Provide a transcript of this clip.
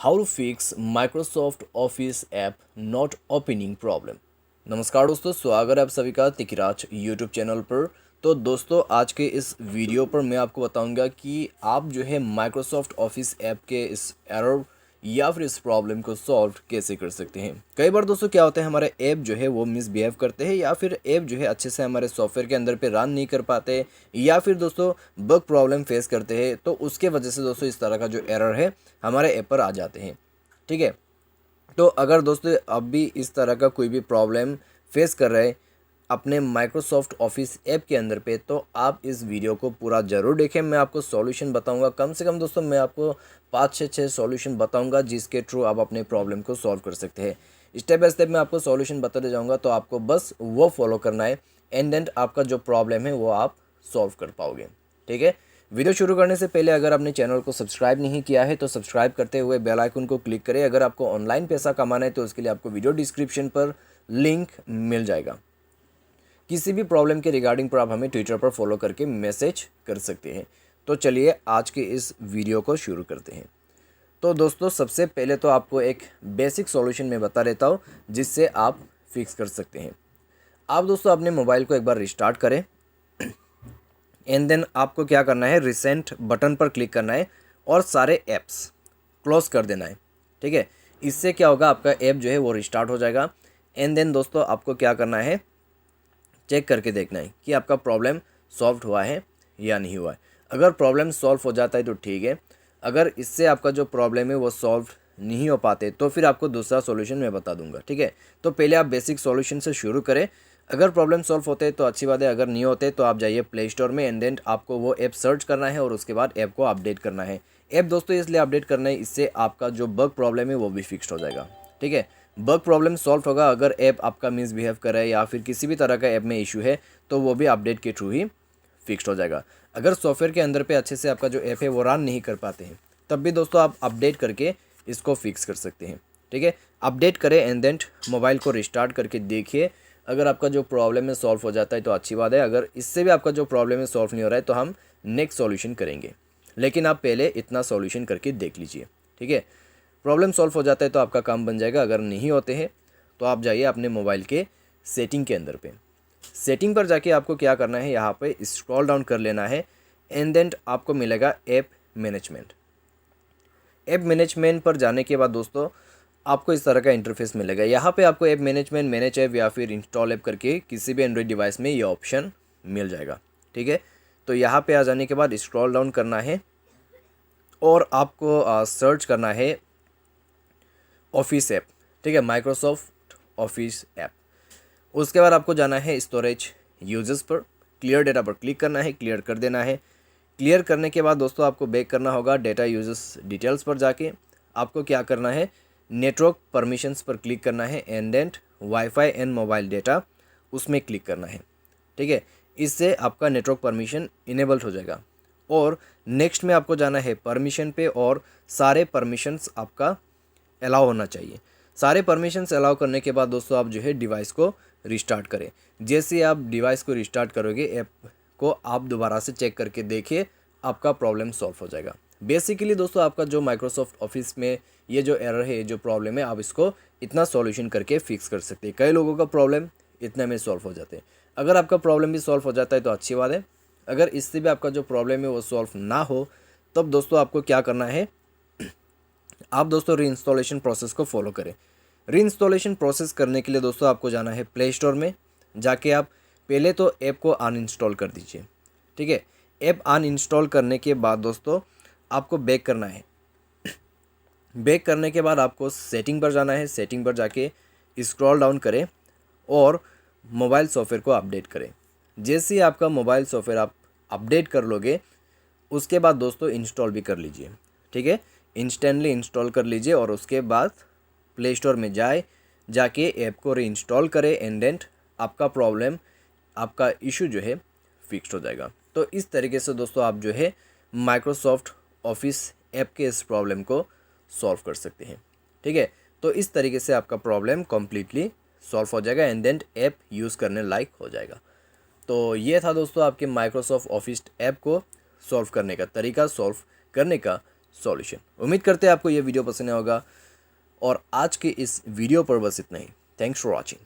How to fix Microsoft Office app not opening problem. नमस्कार दोस्तों, स्वागत है आप सभी का तिकराज यूट्यूब चैनल पर। तो दोस्तों, आज के इस वीडियो पर मैं आपको बताऊंगा कि आप जो है माइक्रोसॉफ्ट ऑफिस ऐप के इस एरर या फिर इस प्रॉब्लम को सॉल्व कैसे कर सकते हैं। कई बार दोस्तों क्या होता है, हमारे ऐप जो है वो मिसबिहेव करते हैं या फिर ऐप जो है अच्छे से हमारे सॉफ्टवेयर के अंदर पे रन नहीं कर पाते या फिर दोस्तों बग प्रॉब्लम फेस करते हैं। तो उसके वजह से दोस्तों इस तरह का जो एरर है हमारे ऐप पर आ जाते हैं। ठीक है, तो अगर दोस्तों अब भी इस तरह का कोई भी प्रॉब्लम फेस कर रहे हैं अपने माइक्रोसॉफ्ट ऑफिस ऐप के अंदर पे, तो आप इस वीडियो को पूरा ज़रूर देखें। मैं आपको सॉल्यूशन बताऊंगा, कम से कम दोस्तों मैं आपको 5 से 6 सॉल्यूशन बताऊंगा जिसके थ्रू आप अपने प्रॉब्लम को सॉल्व कर सकते हैं। स्टेप बाय स्टेप मैं आपको सॉल्यूशन बताते जाऊंगा, तो आपको बस वो फॉलो करना है एंड देन आपका जो प्रॉब्लम है वो आप सॉल्व कर पाओगे। ठीक है, वीडियो शुरू करने से पहले अगर आपने चैनल को सब्सक्राइब नहीं किया है तो सब्सक्राइब करते हुए बेल आइकन को क्लिक करें। अगर आपको ऑनलाइन पैसा कमाना है तो उसके लिए आपको वीडियो डिस्क्रिप्शन पर लिंक मिल जाएगा। किसी भी प्रॉब्लम के रिगार्डिंग पर आप हमें ट्विटर पर फॉलो करके मैसेज कर सकते हैं। तो चलिए आज के इस वीडियो को शुरू करते हैं। तो दोस्तों, सबसे पहले तो आपको एक बेसिक सॉल्यूशन मैं बता देता हूँ जिससे आप फिक्स कर सकते हैं। आप दोस्तों अपने मोबाइल को एक बार रिस्टार्ट करें एंड देन आपको क्या करना है, रिसेंट बटन पर क्लिक करना है और सारे ऐप्स क्लोज कर देना है। ठीक है, इससे क्या होगा, आपका ऐप जो है वो रिस्टार्ट हो जाएगा। एंड देन दोस्तों आपको क्या करना है, चेक करके देखना है कि आपका प्रॉब्लम सॉल्व हुआ है या नहीं हुआ है। अगर प्रॉब्लम सॉल्व हो जाता है तो ठीक है, अगर इससे आपका जो प्रॉब्लम है वो सॉल्व नहीं हो पाते तो फिर आपको दूसरा सॉल्यूशन मैं बता दूंगा। ठीक है, तो पहले आप बेसिक सॉल्यूशन से शुरू करें। अगर प्रॉब्लम सॉल्व होते हैं तो अच्छी बात है, अगर नहीं होते तो आप जाइए प्ले स्टोर में एंड देन आपको वो ऐप सर्च करना है और उसके बाद ऐप को अपडेट करना है। ऐप दोस्तों इसलिए अपडेट करना है, इससे आपका जो बग प्रॉब्लम है वो भी फिक्स्ड हो जाएगा। ठीक है, बग प्रॉब्लम सॉल्व होगा अगर ऐप आपका मिसबिहेव कर रहा है या फिर किसी भी तरह का ऐप में इशू है तो वो भी अपडेट के थ्रू ही फिक्स्ड हो जाएगा। अगर सॉफ्टवेयर के अंदर पे अच्छे से आपका जो ऐप है वो रन नहीं कर पाते हैं तब भी दोस्तों आप अपडेट करके इसको फिक्स कर सकते हैं। ठीक है, अपडेट करें एंड देन मोबाइल को रिस्टार्ट करके देखिए। अगर आपका जो प्रॉब्लम है सॉल्व हो जाता है तो अच्छी बात है, अगर इससे भी आपका जो प्रॉब्लम है सॉल्व नहीं हो रहा है तो हम नेक्स्ट सॉल्यूशन करेंगे। लेकिन आप पहले इतना सॉल्यूशन करके देख लीजिए। ठीक है, प्रॉब्लम सॉल्व हो जाता है तो आपका काम बन जाएगा। अगर नहीं होते हैं तो आप जाइए अपने मोबाइल के सेटिंग के अंदर पे। सेटिंग पर जाके आपको क्या करना है, यहाँ पे स्क्रॉल डाउन कर लेना है एंड देन आपको मिलेगा ऐप मैनेजमेंट। ऐप मैनेजमेंट पर जाने के बाद दोस्तों आपको इस तरह का इंटरफेस मिलेगा। यहाँ पे आपको ऐप मैनेजमेंट, मैनेज ऐप या फिर इंस्टॉल ऐप करके किसी भी एंड्रॉइड डिवाइस में ये ऑप्शन मिल जाएगा। ठीक है, तो यहाँ पे आ जाने के बाद स्क्रॉल डाउन करना है और आपको सर्च करना है ऑफिस ऐप। ठीक है, माइक्रोसॉफ्ट ऑफिस ऐप। उसके बाद आपको जाना है स्टोरेज यूजेस पर, क्लियर डेटा पर क्लिक करना है, क्लियर कर देना है। क्लियर करने के बाद दोस्तों आपको बैक करना होगा डेटा यूजेस डिटेल्स पर जाके। आपको क्या करना है, नेटवर्क परमिशंस पर क्लिक करना है and then wifi and mobile data उसमें क्लिक करना है। ठीक है, इससे आपका नेटवर्क परमिशन इनेबल्ड हो जाएगा। और नेक्स्ट में आपको जाना है परमिशन पे और सारे परमिशंस आपका अलाउ होना चाहिए। सारे परमिशंस अलाउ करने के बाद दोस्तों आप जो है डिवाइस को रिस्टार्ट करें। जैसे आप डिवाइस को रिस्टार्ट करोगे ऐप को आप दोबारा से चेक करके देखिए, आपका प्रॉब्लम सॉल्व हो जाएगा। बेसिकली दोस्तों आपका जो माइक्रोसॉफ्ट ऑफिस में ये जो एरर है, ये जो प्रॉब्लम है, आप इसको इतना सॉल्यूशन करके फिक्स कर सकते हैं। कई लोगों का प्रॉब्लम इतने में सॉल्व हो जाते हैं। अगर आपका प्रॉब्लम भी सॉल्व हो जाता है तो अच्छी बात है। अगर इससे भी आपका जो प्रॉब्लम है वो सॉल्व ना हो तब दोस्तों आपको क्या करना है, आप दोस्तों रीइंस्टॉलेशन प्रोसेस को फॉलो करें। रीइंस्टॉलेशन प्रोसेस करने के लिए दोस्तों आपको जाना है प्ले स्टोर में। जाके आप पहले तो ऐप को अनइंस्टॉल कर दीजिए। ठीक है, ऐप अनइंस्टॉल करने के बाद दोस्तों आपको बैक करना है। बैक करने के बाद आपको सेटिंग पर जाना है। सेटिंग पर जाके स्क्रॉल डाउन करें और मोबाइल सॉफ्टवेयर को अपडेट करें। जैसे ही आपका मोबाइल सॉफ्टवेयर आप अपडेट कर लोगे उसके बाद दोस्तों इंस्टॉल भी कर लीजिए। ठीक है, इंस्टेंटली इंस्टॉल कर लीजिए और उसके बाद प्ले स्टोर में जाके ऐप को रीइंस्टॉल करें एंड देन आपका प्रॉब्लम, आपका इशू जो है फिक्स्ड हो जाएगा। तो इस तरीके से दोस्तों आप जो है माइक्रोसॉफ्ट ऑफिस ऐप के इस प्रॉब्लम को सॉल्व कर सकते हैं। ठीक है, तो इस तरीके से आपका प्रॉब्लम कम्प्लीटली सॉल्व हो जाएगा एंड देन ऐप यूज़ करने लायक हो जाएगा। तो ये था दोस्तों आपके माइक्रोसॉफ्ट ऑफिस ऐप को सॉल्व करने का तरीका, सॉल्व करने का सॉल्यूशन। उम्मीद करते हैं आपको ये वीडियो पसंद आया होगा और आज के इस वीडियो पर बस इतना ही। Thanks for watching.